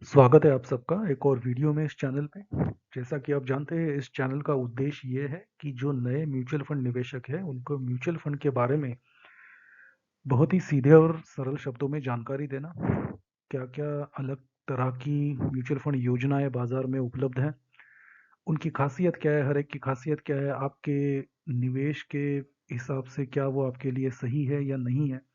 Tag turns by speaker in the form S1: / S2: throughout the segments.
S1: स्वागत है आप सबका एक और वीडियो में इस चैनल पे। जैसा कि आप जानते हैं इस चैनल का उद्देश्य ये है कि जो नए म्यूचुअल फंड निवेशक हैं उनको म्यूचुअल फंड के बारे में बहुत ही सीधे और सरल शब्दों में जानकारी देना। क्या-क्या अलग तरह की म्यूचुअल फंड योजनाएं बाजार में उपलब्ध हैं, उनकी खासियत क्या है, हर एक की खासियत क्या है, आपके निवेश के हिसाब से क्या वो आपके लिए सही है या नहीं है।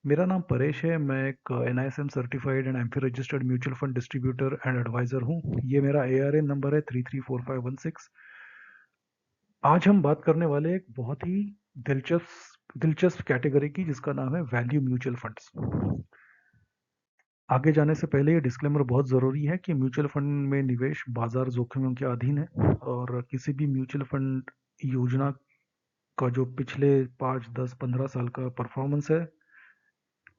S1: मेरा नाम परेश है। मैं एक NISM certified and AMFI registered mutual fund distributor and advisor हूँ। ये मेरा एआरएन नंबर है 334516। आज हम बात करने वाले एक बहुत ही दिलचस्प दिलचस्प कैटेगरी की, जिसका नाम है वैल्यू म्यूचुअल फंड्स। आगे जाने से पहले ये डिस्क्लेमर बहुत ज़रूरी है कि म्यूचुअल फंड में निवेश बाजार जोखिमों के अधीन है, और किसी भी म्यूचुअल फंड योजना का जो पिछले 5, 10, 15 साल का परफॉर्मेंस है,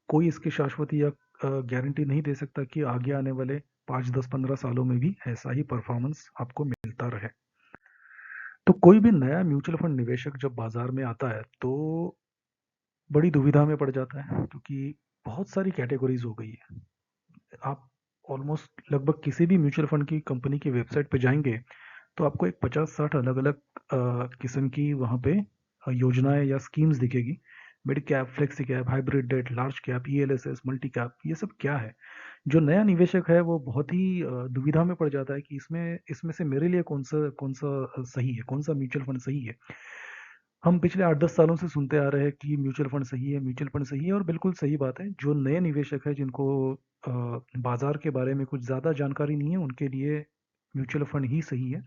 S1: कोई इसकी शाश्वती या गारंटी नहीं दे सकता कि आगे आने वाले 5, 10, 15 सालों में भी ऐसा ही परफॉर्मेंस आपको मिलता रहे। तो कोई भी नया म्यूचुअल फंड निवेशक जब बाजार में आता है तो बड़ी दुविधा में पड़ जाता है, क्योंकि बहुत सारी कैटेगरीज हो गई है। आप ऑलमोस्ट लगभग किसी भी म्यूचुअल फंड की कंपनी की वेबसाइट पे जाएंगे तो आपको एक 50-60 अलग अलग किस्म की वहाँ पे योजनाएं या स्कीम्स दिखेगी। Mid cap, flexi cap, hybrid debt, large cap, ELSS, multi cap, ये सब क्या है। जो नया निवेशक है वो बहुत ही दुविधा में पड़ जाता है कि इसमें इसमें से मेरे लिए कौन सा सही है, कौन सा म्यूचुअल फंड सही है। हम पिछले 8-10 सालों से सुनते आ रहे हैं कि म्यूचुअल फंड सही है, म्यूचुअल फंड सही है, और बिल्कुल सही बात है। जो नए निवेशक है जिनको बाजार के बारे में कुछ ज़्यादा जानकारी नहीं है, उनके लिए म्यूचुअल फंड ही सही है।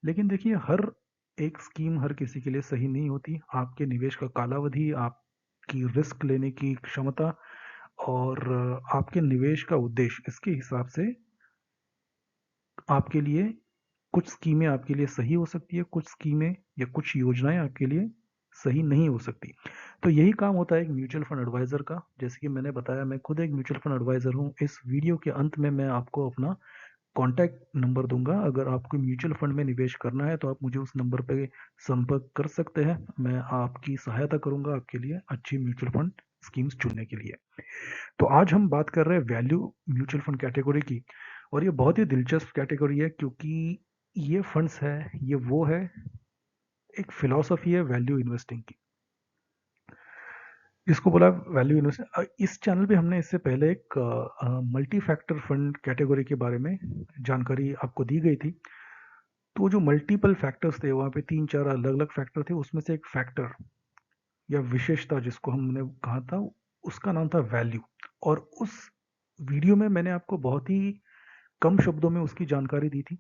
S1: लेकिन देखिए, हर एक स्कीम हर किसी के लिए सही नहीं होती। आपके निवेश का कालावधि, आपकी रिस्क लेने की क्षमता और आपके निवेश का उद्देश्य, इसके हिसाब से आपके लिए कुछ स्कीमें आपके लिए सही हो सकती है, कुछ स्कीमें या कुछ योजनाएं आपके लिए सही नहीं हो सकती। तो यही काम होता है एक म्यूचुअल फंड एडवाइजर का। जैसे कि मैंने बताया, मैं खुद एक म्यूचुअल फंड एडवाइजर हूँ। इस वीडियो के अंत में मैं आपको अपना कॉन्टैक्ट नंबर दूंगा। अगर आपको म्यूचुअल फंड में निवेश करना है तो आप मुझे उस नंबर पे संपर्क कर सकते हैं। मैं आपकी सहायता करूंगा आपके लिए अच्छी म्यूचुअल फंड स्कीम्स चुनने के लिए। तो आज हम बात कर रहे हैं वैल्यू म्यूचुअल फंड कैटेगरी की। और ये बहुत ही दिलचस्प कैटेगरी है, क्योंकि ये फंड्स है, ये वो है, एक फिलॉसफी है वैल्यू इन्वेस्टिंग की, इसको बोला वैल्यू इन्वेस्टिंग। इस चैनल पे हमने इससे पहले एक मल्टी फैक्टर फंड कैटेगरी के बारे में जानकारी आपको दी गई थी। तो वो जो मल्टीपल फैक्टर्स थे, वहाँ पे 3-4 अलग अलग फैक्टर थे, उसमें से एक फैक्टर या विशेषता जिसको हमने कहा था, उसका नाम था वैल्यू। और उस वीडियो में मैंने आपको बहुत ही कम शब्दों में उसकी जानकारी दी थी।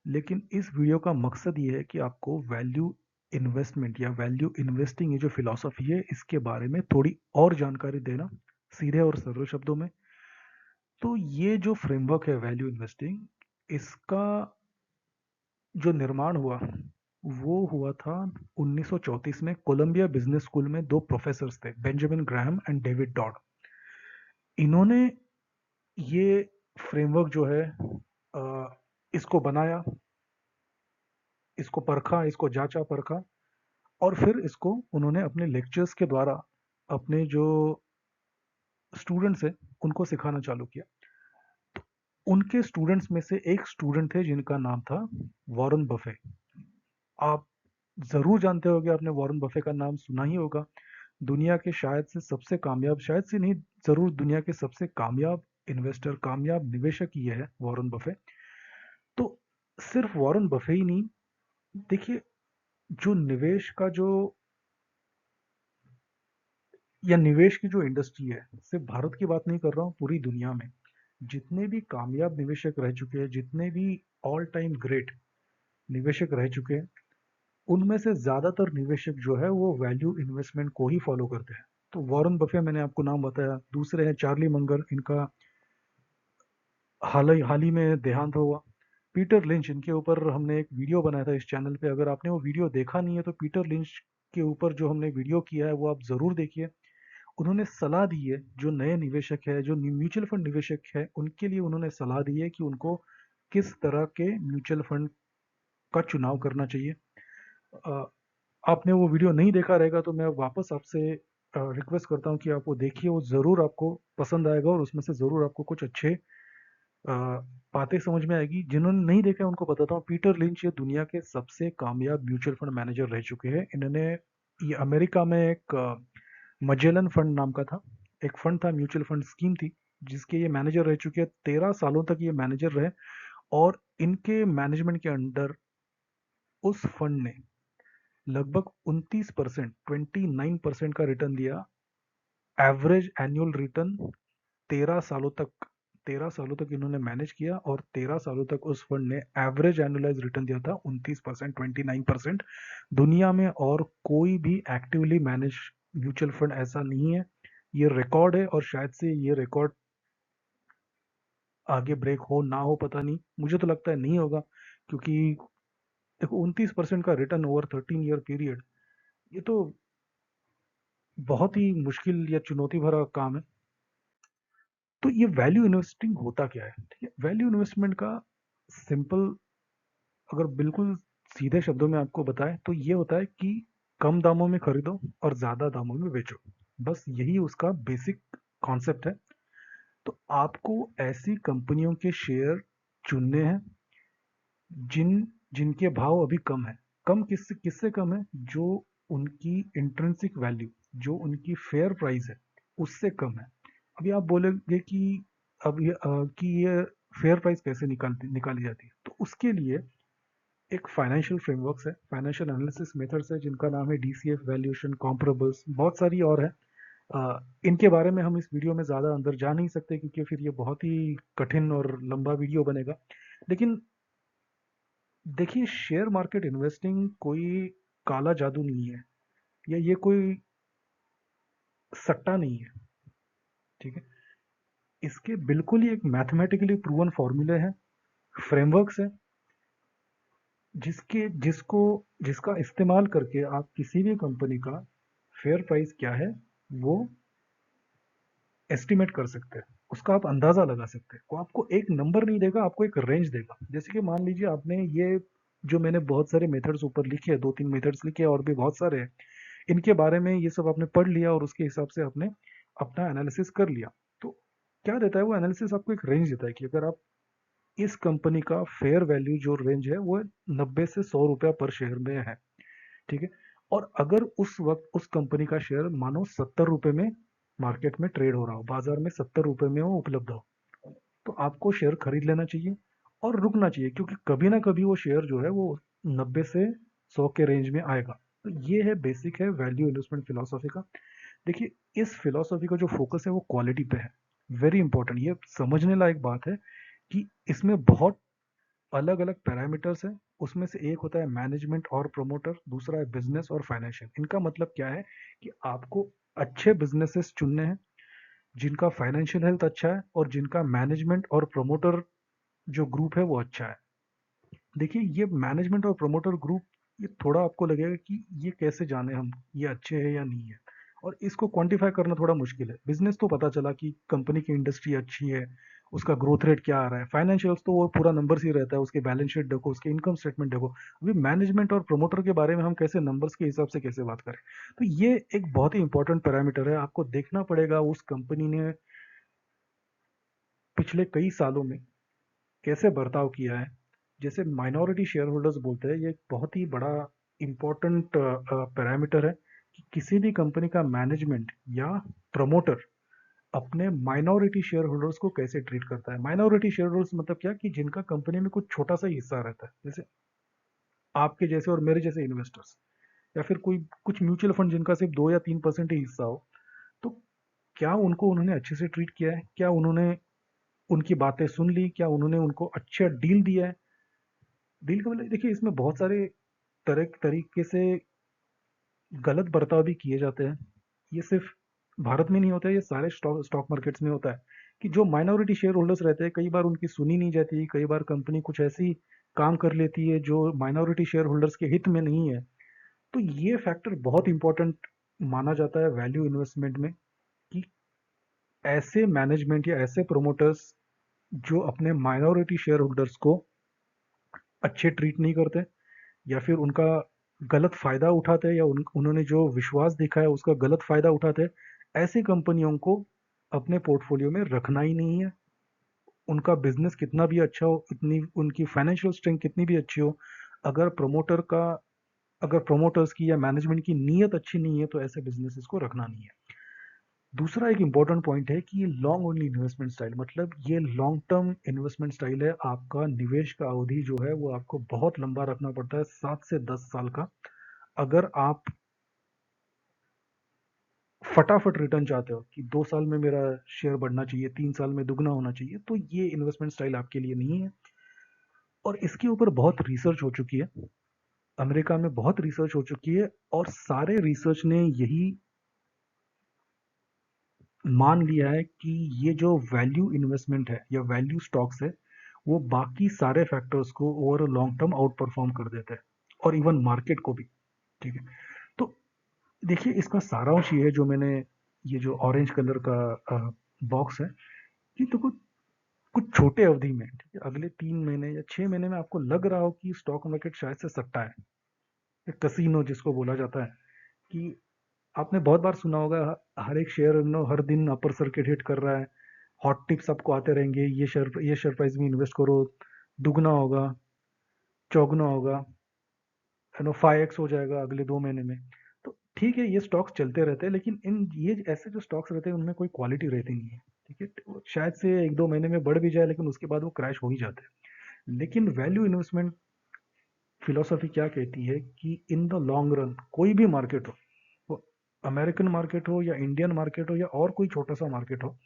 S1: लेकिन इस वीडियो का मकसद ये है कि आपको वैल्यू इन्वेस्टमेंट या वैल्यू इन्वेस्टिंग, ये जो फिलॉसफी है, इसके बारे में थोड़ी और जानकारी देना, सीधे और सरल शब्दों में। तो ये जो फ्रेमवर्क है वैल्यू इन्वेस्टिंग, इसका जो निर्माण हुआ वो हुआ था 1934 में। कोलंबिया बिजनेस स्कूल में दो प्रोफेसर्स थे, Benjamin Graham and David Dodd. इन्होंने ये फ्रेमवर्क जो है इसको बनाया, इसको परखा, इसको जांचा परखा, और फिर इसको उन्होंने अपने लेक्चर्स के द्वारा अपने जो स्टूडेंट्स हैं उनको सिखाना चालू किया। उनके स्टूडेंट्स में से एक स्टूडेंट थे जिनका नाम था वॉरेन बफे। आप जरूर जानते होंगे, आपने वॉरेन बफे का नाम सुना ही होगा। दुनिया के शायद से सबसे कामयाब, शायद से नहीं, जरूर दुनिया के सबसे कामयाब इन्वेस्टर, कामयाब निवेशक ये है वॉरेन बफे। तो सिर्फ वॉरेन बफे ही नहीं, देखिए, जो निवेश का जो या निवेश की जो इंडस्ट्री है, सिर्फ भारत की बात नहीं कर रहा हूँ, पूरी दुनिया में जितने भी कामयाब निवेशक रह चुके हैं, जितने भी ऑल टाइम ग्रेट निवेशक रह चुके हैं, उनमें से ज्यादातर निवेशक जो है वो वैल्यू इन्वेस्टमेंट को ही फॉलो करते हैं। तो वॉरेन बफे मैंने आपको नाम बताया। दूसरे हैं चार्ली मंगर, इनका हाल ही में देहांत हुआ। पीटर लिंच, इनके ऊपर हमने एक वीडियो बनाया था इस चैनल पे। अगर आपने वो वीडियो देखा नहीं है तो पीटर लिंच के ऊपर जो हमने वीडियो किया है वो आप जरूर देखिए। उन्होंने सलाह दी है, जो नए निवेशक है, जो म्यूचुअल फंड निवेशक है, उनके लिए उन्होंने सलाह दी है कि उनको किस तरह के म्यूचुअल फंड का चुनाव करना चाहिए। अ, आपने वो वीडियो नहीं देखा रहेगा तो मैं वापस आपसे रिक्वेस्ट करता हूँ कि आप वो देखिए। वो ज़रूर आपको पसंद आएगा और उसमें से ज़रूर आपको कुछ अच्छे अ, बातें समझ में आएगी। जिन्होंने नहीं देखा है उनको बताता हूँ। पीटर लिंच ये दुनिया के सबसे कामयाब म्यूचुअल फंड मैनेजर रह चुके हैं। इन्होंने ये अमेरिका में एक मजेलन फंड नाम का था, एक फंड था, म्यूचुअल फंड स्कीम थी, जिसके ये मैनेजर रह चुके हैं। 13 सालों तक ये मैनेजर रहे और इनके मैनेजमेंट के अंडर उस फंड ने लगभग 29%, 29% का रिटर्न दिया। एवरेज एनुअल रिटर्न 13 सालों तक, 13 सालों तक इन्होंने मैनेज किया और 13 सालों तक उस फंड ने एवरेज एनुअलाइज रिटर्न दिया था 29%, 29%। दुनिया में और कोई भी एक्टिवली मैनेज म्यूचुअल फंड ऐसा नहीं है। ये रिकॉर्ड है और शायद से ये रिकॉर्ड आगे ब्रेक हो ना हो, पता नहीं, मुझे तो लगता है नहीं होगा, क्योंकि देखो 29% का रिटर्न ओवर 13 ईयर पीरियड, ये तो बहुत ही मुश्किल या चुनौती भरा काम है। तो ये वैल्यू इन्वेस्टिंग होता क्या है? ठीक है, वैल्यू इन्वेस्टमेंट का सिंपल, अगर बिल्कुल सीधे शब्दों में आपको बताएं तो ये होता है कि कम दामों में खरीदो और ज्यादा दामों में बेचो। बस यही उसका बेसिक कॉन्सेप्ट है। तो आपको ऐसी कंपनियों के शेयर चुनने हैं जिन जिनके भाव अभी कम है। कम किससे किससे कम है? जो उनकी इंट्रिंसिक वैल्यू, जो उनकी फेयर प्राइस है, उससे कम है। अभी आप बोलेंगे कि अब ये फेयर प्राइस कैसे निकाली जाती है? तो उसके लिए एक फाइनेंशियल फ्रेमवर्क्स है, फाइनेंशियल एनालिसिस मेथड्स है, जिनका नाम है डीसीएफ, वैल्यूएशन, कॉम्परेबल्स, बहुत सारी और है। इनके बारे में हम इस वीडियो में ज़्यादा अंदर जा नहीं सकते, क्योंकि फिर ये बहुत ही कठिन और लंबा वीडियो बनेगा। लेकिन देखिए, शेयर मार्केट इन्वेस्टिंग कोई काला जादू नहीं है, या ये कोई सट्टा नहीं है। ठीक है, इसके बिल्कुल ही एक मैथमेटिकली प्रूवन फॉर्मूले हैं, फ्रेमवर्क्स है, जिसका इस्तेमाल करके आप किसी भी कंपनी का फेयर प्राइस क्या है वो एस्टिमेट कर सकते हैं, उसका आप अंदाजा लगा सकते हैं। वो आपको एक नंबर नहीं देगा, आपको एक रेंज देगा। जैसे कि मान लीजिए आपने ये, जो मैंने बहुत सारे मेथड्स ऊपर लिखे हैं, 2-3 मेथड्स लिखे हैं और भी बहुत सारे हैं, इनके बारे में ये सब आपने पढ़ लिया और उसके हिसाब से आपने अपना एनालिसिस कर लिया। तो क्या देता है वो एनालिसिस? आपको एक रेंज देता है कि अगर आप इस कंपनी का फेयर वैल्यू जो रेंज है वो 90 से 100 रुपया पर शेयर में है। ठीक है, और अगर उस वक्त उस कंपनी का शेयर मानो 70 रुपए में मार्केट में ट्रेड हो रहा हो, बाजार में 70 रुपए में वो उपलब्ध हो, तो आपको शेयर खरीद लेना चाहिए और रुकना चाहिए, क्योंकि कभी ना कभी वो शेयर जो है वो 90 से 100 के रेंज में आएगा। तो ये है बेसिक है वैल्यू इन्वेस्टमेंट फिलोसॉफी का। देखिए, इस फिलोसॉफी का जो फोकस है वो क्वालिटी पे है। वेरी इंपॉर्टेंट, ये समझने लायक बात है कि इसमें बहुत अलग अलग पैरामीटर्स हैं। उसमें से एक होता है मैनेजमेंट और प्रोमोटर, दूसरा है बिजनेस और फाइनेंशियल। इनका मतलब क्या है कि आपको अच्छे बिजनेसेस चुनने हैं जिनका फाइनेंशियल हेल्थ अच्छा है और जिनका मैनेजमेंट और प्रोमोटर जो ग्रुप है वो अच्छा है। देखिए, ये मैनेजमेंट और प्रोमोटर ग्रुप, ये थोड़ा आपको लगेगा कि ये कैसे जाने हम, ये अच्छे हैं या नहीं है, और इसको क्वांटिफाई करना थोड़ा मुश्किल है। बिजनेस तो पता चला कि कंपनी की इंडस्ट्री अच्छी है, उसका ग्रोथ रेट क्या आ रहा है। फाइनेंशियल्स तो वो पूरा नंबर्स ही रहता है, उसके बैलेंस शीट देखो, उसके इनकम स्टेटमेंट देखो। अभी मैनेजमेंट और प्रोमोटर के बारे में हम कैसे नंबर्स के हिसाब से कैसे बात करें? तो ये एक बहुत ही इंपॉर्टेंट पैरामीटर है। आपको देखना पड़ेगा उस कंपनी ने पिछले कई सालों में कैसे बर्ताव किया है। जैसे माइनॉरिटी शेयर होल्डर्स बोलते हैं, ये एक बहुत ही बड़ा इंपॉर्टेंट पैरामीटर है कि किसी भी कंपनी का मैनेजमेंट या प्रमोटर अपने माइनॉरिटी शेयर होल्डर्स को कैसे ट्रीट करता है। माइनॉरिटी शेयर होल्डर्स मतलब क्या, कि जिनका कंपनी में कुछ छोटा सा ही हिस्सा रहता है, जैसे आपके जैसे और मेरे जैसे इन्वेस्टर्स, या फिर कोई कुछ म्यूचुअल फंड जिनका सिर्फ 2 या 3% ही हिस्सा हो। तो क्या उनको उन्होंने अच्छे से ट्रीट किया है? क्या उन्होंने उनकी बातें सुन ली? क्या उन्होंने उनको अच्छा डील दिया है? डील का मतलब देखिए, इसमें बहुत सारे तरह तरीके से गलत बर्ताव भी किए जाते हैं। ये सिर्फ भारत में नहीं होता है, ये सारे स्टॉक स्टॉक मार्केट्स में होता है कि जो माइनॉरिटी शेयर होल्डर्स रहते हैं, कई बार उनकी सुनी नहीं जाती। कई बार कंपनी कुछ ऐसी काम कर लेती है जो माइनॉरिटी शेयर होल्डर्स के हित में नहीं है। तो ये फैक्टर बहुत इंपॉर्टेंट माना जाता है वैल्यू इन्वेस्टमेंट में, कि ऐसे मैनेजमेंट या ऐसे प्रोमोटर्स जो अपने माइनॉरिटी शेयर होल्डर्स को अच्छे ट्रीट नहीं करते, या फिर उनका गलत फायदा उठाते हैं, या उन्होंने जो विश्वास दिखा है उसका गलत फायदा उठाते हैं, ऐसी कंपनियों को अपने पोर्टफोलियो में रखना ही नहीं है। उनका बिजनेस कितना भी अच्छा हो, इतनी उनकी फाइनेंशियल स्ट्रेंथ कितनी भी अच्छी हो, अगर प्रमोटर का अगर प्रमोटर्स की या मैनेजमेंट की नीयत अच्छी नहीं है तो ऐसे बिजनेसेस को रखना नहीं है। दूसरा एक इंपॉर्टेंट पॉइंट है कि ये लॉन्ग ओनली इन्वेस्टमेंट स्टाइल, मतलब ये लॉन्ग टर्म इन्वेस्टमेंट स्टाइल है। आपका निवेश का अवधि जो है वो आपको बहुत लंबा रखना पड़ता है, 7 से 10 साल का। अगर आप फटाफट रिटर्न चाहते हो कि 2 साल में मेरा शेयर बढ़ना चाहिए, 3 साल में दुगना होना चाहिए, तो ये इन्वेस्टमेंट स्टाइल आपके लिए नहीं है। और इसके ऊपर बहुत रिसर्च हो चुकी है, अमेरिका में बहुत रिसर्च हो चुकी है, और सारे रिसर्च ने यही मान लिया है कि ये जो वैल्यू इन्वेस्टमेंट है या वैल्यू स्टॉक्स है, वो बाकी सारे फैक्टर्स को over long term out perform कर देते हैं, और इवन मार्केट को भी। ठीक है, तो देखिए इसका सारांश ये है, जो मैंने ये जो ऑरेंज कलर का बॉक्स है, कि तो कुछ छोटे अवधि में, ठीक है, अगले 3 महीने या 6 महीने में आपको लग रहा हो कि स्टॉक मार्केट शायद से सट्टा है, या कसीनो जिसको बोला जाता है, कि आपने बहुत बार सुना होगा, हर एक शेयर नो हर दिन अपर सर्किट हिट कर रहा है, हॉट टिप्स आपको आते रहेंगे, ये शेयर प्राइस में इन्वेस्ट करो, दुगना होगा, चौगुना होगा, 5x हो जाएगा अगले 2 महीने में। तो ठीक है, ये स्टॉक्स चलते रहते हैं, लेकिन इन ये ऐसे जो स्टॉक्स रहते हैं उनमें कोई क्वालिटी रहती नहीं है। ठीक है, तो शायद से 1-2 महीने में बढ़ भी जाए, लेकिन उसके बाद वो क्रैश हो ही जाते हैं। लेकिन वैल्यू इन्वेस्टमेंट फिलोसफी क्या कहती है कि इन द लॉन्ग रन, कोई भी मार्केट हो, वो अमेरिकन मार्केट हो या इंडियन मार्केट हो या और कोई छोटा सा मार्केट हो,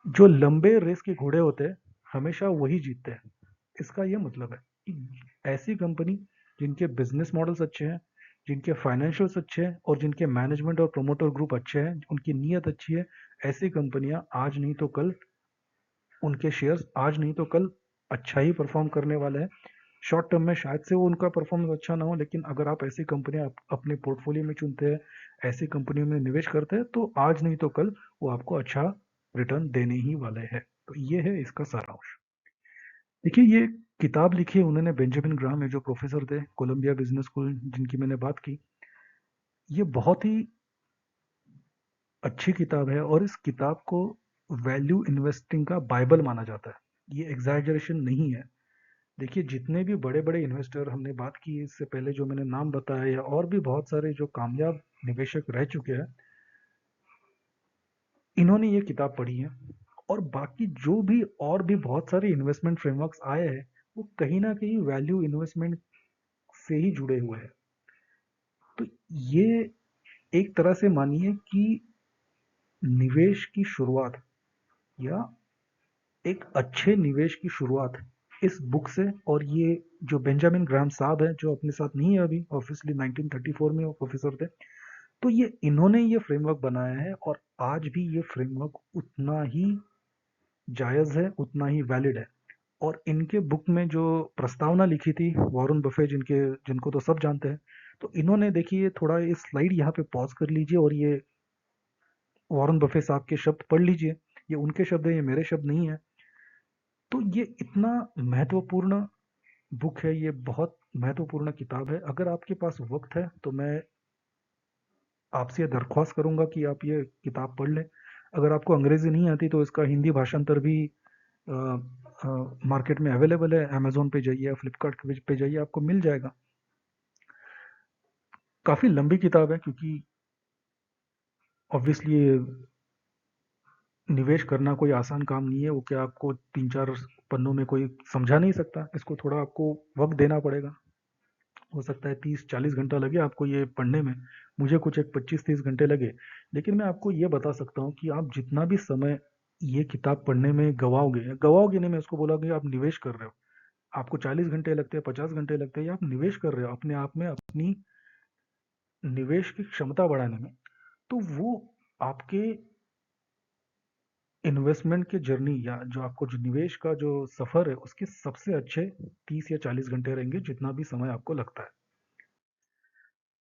S1: जो लंबे रेस के घोड़े होते हैं हमेशा वही जीतते हैं। इसका ये मतलब है कि ऐसी कंपनी जिनके बिजनेस मॉडल्स अच्छे हैं, जिनके फाइनेंशियल्स अच्छे हैं, और जिनके मैनेजमेंट और प्रोमोटर ग्रुप अच्छे हैं, उनकी नीयत अच्छी है, ऐसी कंपनियां आज नहीं तो कल, उनके शेयर्स आज नहीं तो कल अच्छा ही परफॉर्म करने वाले हैं। शॉर्ट टर्म में शायद से वो उनका परफॉर्मेंस अच्छा ना हो, लेकिन अगर आप ऐसी कंपनियां अपने पोर्टफोलियो में चुनते हैं, ऐसी कंपनियों में निवेश करते हैं, तो आज नहीं तो कल वो आपको अच्छा रिटर्न देने ही वाले हैं। तो ये है इसका सारांश। देखिए, ये किताब लिखी है उन्होंने बेंजामिन ग्राहम है, जो प्रोफेसर थे कोलंबिया बिजनेस स्कूल, जिनकी मैंने बात की। ये बहुत ही अच्छी किताब है, और इस किताब को वैल्यू इन्वेस्टिंग का बाइबल माना जाता है। ये एग्जैजरेशन नहीं है। देखिए, जितने भी बड़े बड़े इन्वेस्टर हमने बात की इससे पहले, जो मैंने नाम बताया, या और भी बहुत सारे जो कामयाब निवेशक रह चुके हैं, इन्होंने ये किताब पढ़ी है। और बाकी जो भी और भी बहुत सारे इन्वेस्टमेंट फ्रेमवर्क्स आए हैं, वो कहीं ना कहीं वैल्यू इन्वेस्टमेंट से ही जुड़े हुए हैं। तो ये एक तरह से मानिए कि निवेश की शुरुआत, या एक अच्छे निवेश की शुरुआत इस बुक से। और ये जो बेंजामिन ग्राहम साहब हैं, जो अपने साथ नहीं है अभी, ऑब्वियसली 1934 में वो प्रोफेसर थे, तो ये इन्होंने ये फ्रेमवर्क बनाया है, और आज भी ये फ्रेमवर्क उतना ही जायज़ है, उतना ही वैलिड है। और इनके बुक में जो प्रस्तावना लिखी थी वॉरेन बफे, जिनको तो सब जानते हैं, तो इन्होंने, देखिए थोड़ा ये स्लाइड यहाँ पे पॉज कर लीजिए, और ये वॉरेन बफे साहब के शब्द पढ़ लीजिए। ये उनके शब्द हैं, ये मेरे शब्द नहीं है। तो ये इतना महत्वपूर्ण बुक है, ये बहुत महत्वपूर्ण किताब है। अगर आपके पास वक्त है तो मैं आपसे दरख्वास्त करूंगा कि आप ये किताब पढ़ लें। अगर आपको अंग्रेजी नहीं आती तो इसका हिंदी भाषांतर भी मार्केट में अवेलेबल है, अमेजोन पे जाइए या फ्लिपकार्ट पे जाइए, आपको मिल जाएगा। काफ़ी लंबी किताब है, क्योंकि ऑब्वियसली निवेश करना कोई आसान काम नहीं है। वो क्या आपको 3-4 पन्नों में कोई समझा नहीं सकता, इसको थोड़ा आपको वक्त देना पड़ेगा। हो सकता है 30-40 घंटा लगे आपको ये पढ़ने में, मुझे कुछ एक 25-30 घंटे लगे। लेकिन मैं आपको ये बता सकता हूँ कि आप जितना भी समय ये किताब पढ़ने में गवाओगे, गवाओगे नहीं, मैं उसको बोला कि आप निवेश कर रहे हो, आपको 40 घंटे लगते हैं, 50 घंटे लगते हैं, या आप निवेश कर रहे हो अपने आप में, अपनी निवेश की क्षमता बढ़ाने में, तो वो आपके इन्वेस्टमेंट के जर्नी, या जो आपको जो निवेश का जो सफर है, उसके सबसे अच्छे 30 या 40 घंटे रहेंगे, जितना भी समय आपको लगता है।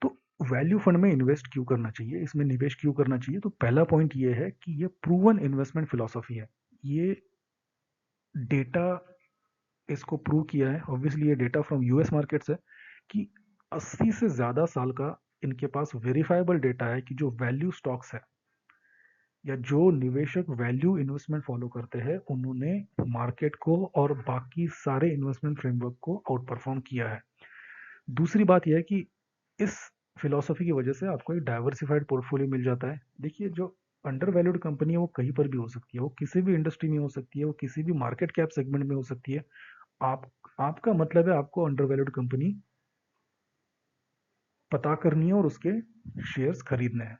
S1: तो वैल्यू फंड में इन्वेस्ट क्यों करना चाहिए, इसमें निवेश क्यों करना चाहिए? तो पहला पॉइंट ये है कि ये प्रूवन इन्वेस्टमेंट फिलॉसफी है। ये डेटा इसको प्रूव किया है, ऑब्वियसली ये डेटा फ्रॉम यूएस मार्केट्स है, कि 80 से ज़्यादा साल का इनके पास वेरीफाइबल डेटा है कि जो वैल्यू स्टॉक्स है, या जो निवेशक वैल्यू इन्वेस्टमेंट फॉलो करते हैं उन्होंने मार्केट को और बाकी सारे इन्वेस्टमेंट फ्रेमवर्क को आउट परफॉर्म किया है। दूसरी बात यह है कि इस फिलॉसफी की वजह से आपको एक डाइवर्सिफाइड पोर्टफोलियो मिल जाता है। देखिए, जो अंडर वैल्यूड कंपनी है वो कहीं पर भी हो सकती है, वो किसी भी इंडस्ट्री में हो सकती है, वो किसी भी मार्केट कैप सेगमेंट में हो सकती है। आप आपका मतलब है आपको अंडर वैल्यूड कंपनी पता करनी है और उसके शेयर्स खरीदने हैं।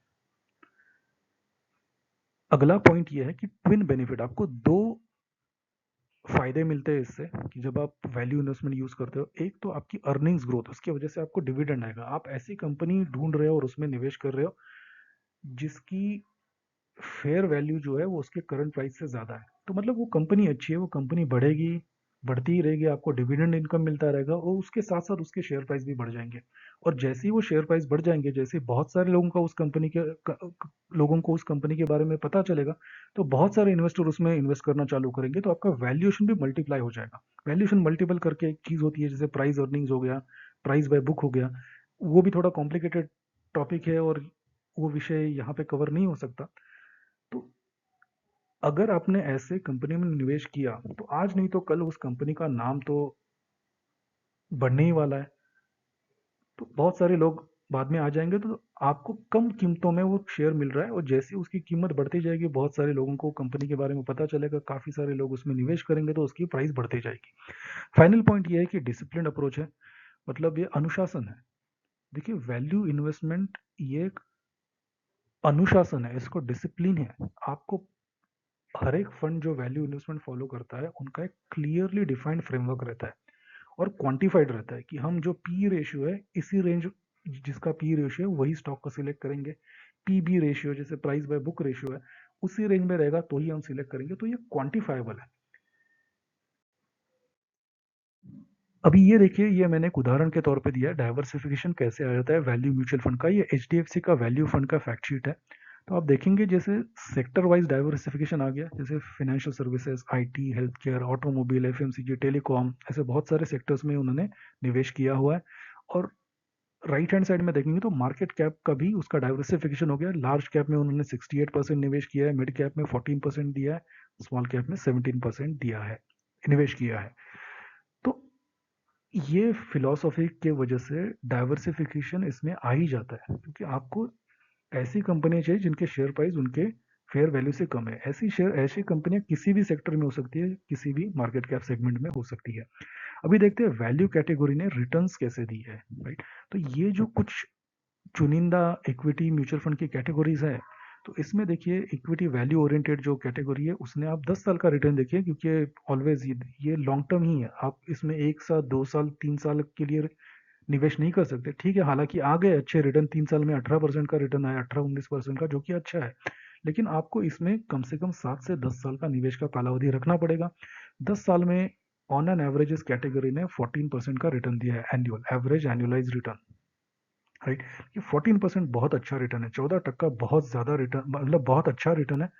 S1: अगला पॉइंट ये है कि ट्विन बेनिफिट, आपको दो फायदे मिलते हैं इससे कि जब आप वैल्यू इन्वेस्टमेंट यूज करते हो। एक तो आपकी अर्निंग्स ग्रोथ, उसकी वजह से आपको डिविडेंड आएगा। आप ऐसी कंपनी ढूंढ रहे हो और उसमें निवेश कर रहे हो जिसकी फेयर वैल्यू जो है वो उसके करंट प्राइस से ज़्यादा है, तो मतलब वो कंपनी अच्छी है, वो कंपनी बढ़ेगी, बढ़ती ही रहेगी, आपको डिविडेंड इनकम मिलता रहेगा और उसके साथ साथ उसके शेयर प्राइस भी बढ़ जाएंगे। और जैसे ही वो शेयर प्राइस बढ़ जाएंगे, जैसे बहुत सारे लोगों का उस कंपनी के लोगों को उस कंपनी के बारे में पता चलेगा, तो बहुत सारे इन्वेस्टर उसमें इन्वेस्ट करना चालू करेंगे, तो आपका वैल्यूएशन भी मल्टीप्लाई हो जाएगा। वैल्यूएशन मल्टीपल करके एक चीज़ होती है जैसे प्राइस अर्निंग्स हो गया, प्राइस बाय बुक हो गया, वो भी थोड़ा कॉम्प्लिकेटेड टॉपिक है और वो विषय यहाँ पे कवर नहीं हो सकता। तो अगर आपने ऐसे कंपनी में निवेश किया तो आज नहीं तो कल उस कंपनी का नाम तो बढ़ने ही वाला है, तो बहुत सारे लोग बाद में आ जाएंगे, तो आपको कम कीमतों में वो शेयर मिल रहा है और जैसे ही उसकी कीमत बढ़ती जाएगी बहुत सारे लोगों को कंपनी के बारे में पता चलेगा, काफी सारे लोग उसमें निवेश करेंगे तो उसकी प्राइस बढ़ती जाएगी। फाइनल पॉइंट ये है कि डिसिप्लिन अप्रोच है, मतलब ये अनुशासन है। देखिए, वैल्यू इन्वेस्टमेंट ये एक अनुशासन है, इसको डिसिप्लिन है। आपको हर एक फंड जो वैल्यू इन्वेस्टमेंट फॉलो करता है उनका एक क्लियरली डिफाइंड फ्रेमवर्क रहता है और क्वांटिफाइड रहता है कि हम जो पी रेशियो है इसी रेंज, जिसका पी रेशियो है वही स्टॉक को सिलेक्ट करेंगे। पी बी रेशियो जैसे प्राइस बाय बुक रेशियो है उसी रेंज में रहेगा तो ही हम सिलेक्ट करेंगे, तो ये क्वांटिफाइबल है। अभी ये देखिए, ये मैंने एक उदाहरण के तौर पे दिया है डाइवर्सिफिकेशन कैसे आ जाता है वैल्यू म्यूचुअल फंड का। ये एच का वैल्यू फंड का फैक्ट शीट है। तो आप देखेंगे जैसे सेक्टर वाइज डाइवर्सिफिकेशन आ गया, जैसे financial services, IT, health care, automobile, FMCG, telecom, ऐसे बहुत सारे सेक्टर्स में उन्होंने निवेश किया हुआ है। और राइट हैंड साइड में देखेंगे तो मार्केट कैप का भी उसका डाइवर्सिफिकेशन हो गया। लार्ज कैप में उन्होंने 68% निवेश किया है, मिड कैप में 14% दिया है, स्मॉल कैप में 17% दिया है, निवेश किया है। तो ये फिलॉसफी के वजह से डाइवर्सिफिकेशन इसमें आ ही जाता है, क्योंकि आपको ऐसी कंपनियां चाहिए जिनके शेयर प्राइस उनके फेयर वैल्यू से कम है। ऐसी कंपनियां किसी भी सेक्टर में हो सकती है, किसी भी मार्केट कैप सेगमेंट में हो सकती है। अभी देखते हैं वैल्यू कैटेगरी ने रिटर्न्स कैसे दी है, राइट। तो ये जो कुछ चुनिंदा इक्विटी म्यूचुअल फंड की कैटेगरीज है, तो इसमें देखिए इक्विटी वैल्यू ओरिएंटेड जो कैटेगरी है उसने आप 10 साल का रिटर्न देखिए, क्योंकि ऑलवेज ये लॉन्ग टर्म ही है। आप इसमें 1 साल, 2 साल, 3 साल के लिए निवेश नहीं कर सकते। ठीक है, हालांकि आ गए अच्छे रिटर्न, 3 साल में 18% का रिटर्न आया, 18-19% का, जो कि अच्छा है। लेकिन आपको इसमें कम से कम 7 से 10 साल का निवेश का कालावधि रखना पड़ेगा। 10 साल में ऑन एन एवरेज इस कैटेगरी ने 14% का रिटर्न दिया है, annual average annualise return, right. ये 14% बहुत अच्छा रिटर्न है। 14% बहुत ज्यादा रिटर्न, मतलब बहुत अच्छा रिटर्न है।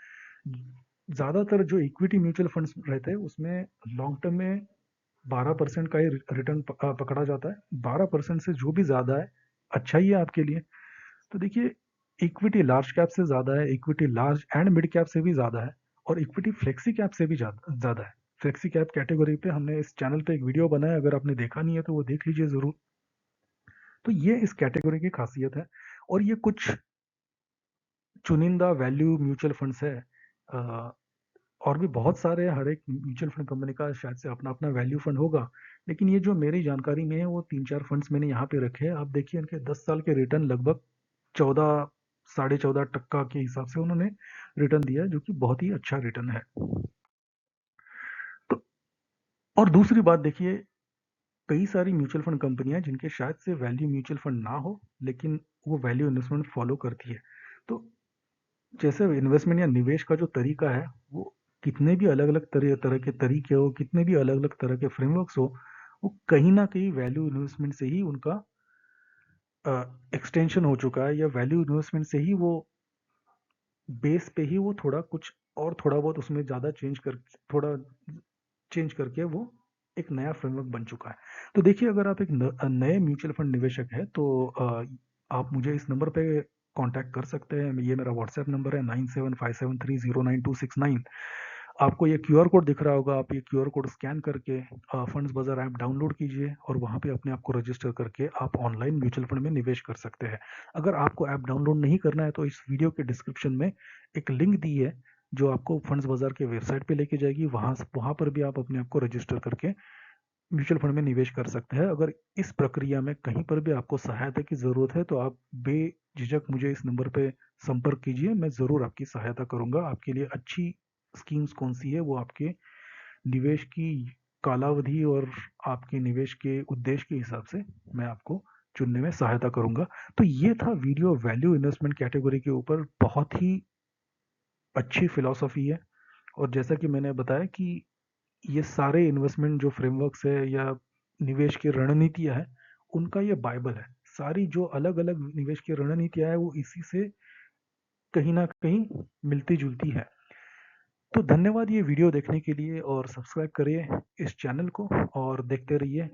S1: ज्यादातर जो इक्विटी म्यूचुअल फंड्स रहते हैं उसमें लॉन्ग टर्म में 12% का ही रिटर्न पकड़ा जाता है। 12% से जो भी ज्यादा है अच्छा ही है आपके लिए। तो देखिए, इक्विटी लार्ज कैप से ज्यादा है, equity large and mid cap से भी ज्यादा है, और इक्विटी फ्लेक्सी कैप से भी ज्यादा है। फ्लेक्सी कैप कैटेगरी पे हमने इस चैनल पे एक वीडियो बनाया, अगर आपने देखा नहीं है तो वो देख लीजिए जरूर। तो ये इस कैटेगरी की खासियत है। और ये कुछ चुनिंदा वैल्यू म्यूचुअल फंड्स है, अ, और भी बहुत सारे हैं, हर एक म्यूचुअल फंड कंपनी का शायद से अपना अपना वैल्यू फंड होगा। लेकिन ये जो मेरी जानकारी में है वो 3-4 फंड्स मैंने यहाँ पे रखे हैं। आप देखिए इनके 10 साल के रिटर्न लगभग 14, 14.5% के हिसाब से उन्होंने रिटर्न दिया है, जो कि बहुत ही अच्छा रिटर्न है। तो और दूसरी बात देखिए, कई सारी म्यूचुअल फंड कंपनियां जिनके शायद से वैल्यू म्यूचुअल फंड ना हो, लेकिन वो वैल्यू इन्वेस्टमेंट फॉलो करती है। तो जैसे इन्वेस्टमेंट या निवेश का जो तरीका है वो कितने भी अलग अलग तरह तरह के तरीके हो, कितने भी अलग अलग तरह के फ्रेमवर्क्स हो, वो कहीं ना कहीं वैल्यू इन्वेस्टमेंट से ही उनका एक्सटेंशन हो चुका है, या वैल्यू इन्वेस्टमेंट से ही वो बेस पे ही वो थोड़ा कुछ और थोड़ा बहुत उसमें ज़्यादा थोड़ा चेंज करके वो एक नया फ्रेमवर्क बन चुका है। तो देखिए, अगर आप एक नए म्यूचुअल फंड निवेशक है तो आप मुझे इस नंबर पे कांटेक्ट कर सकते हैं। ये मेरा व्हाट्सएप नंबर है 9757309269। आपको ये क्यूआर कोड दिख रहा होगा, आप ये क्यूआर कोड स्कैन करके फंड्स बाजार ऐप डाउनलोड कीजिए और वहाँ पे अपने आप को रजिस्टर करके आप ऑनलाइन म्यूचुअल फंड में निवेश कर सकते हैं। अगर आपको ऐप डाउनलोड नहीं करना है तो इस वीडियो के डिस्क्रिप्शन में एक लिंक दी है जो आपको फंड्स बाजार के वेबसाइट पे लेके जाएगी। वहाँ पर भी आप अपने आप को रजिस्टर करके म्यूचुअल फंड में निवेश कर सकते हैं। अगर इस प्रक्रिया में कहीं पर भी आपको सहायता की ज़रूरत है तो आप बेझिझक मुझे इस नंबर पे संपर्क कीजिए, मैं ज़रूर आपकी सहायता करूंगा। आपके लिए अच्छी स्कीम्स कौन सी है वो आपके निवेश की कालावधि और आपके निवेश के उद्देश्य के हिसाब से मैं आपको चुनने में सहायता करूंगा। तो ये था वीडियो वैल्यू इन्वेस्टमेंट कैटेगरी के ऊपर। बहुत ही अच्छी फिलॉसफी है और जैसा कि मैंने बताया कि ये सारे इन्वेस्टमेंट जो फ्रेमवर्क्स है या निवेश की रणनीतियां है उनका ये बाइबल है। सारी जो अलग अलग निवेश की रणनीतियां है वो इसी से कहीं ना कहीं मिलती जुलती है। तो धन्यवाद ये वीडियो देखने के लिए और सब्सक्राइब करिए इस चैनल को और देखते रहिए।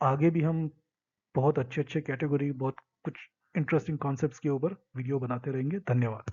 S1: आगे भी हम बहुत अच्छे अच्छे कैटेगरी, बहुत कुछ इंटरेस्टिंग कॉन्सेप्ट्स के ऊपर वीडियो बनाते रहेंगे। धन्यवाद।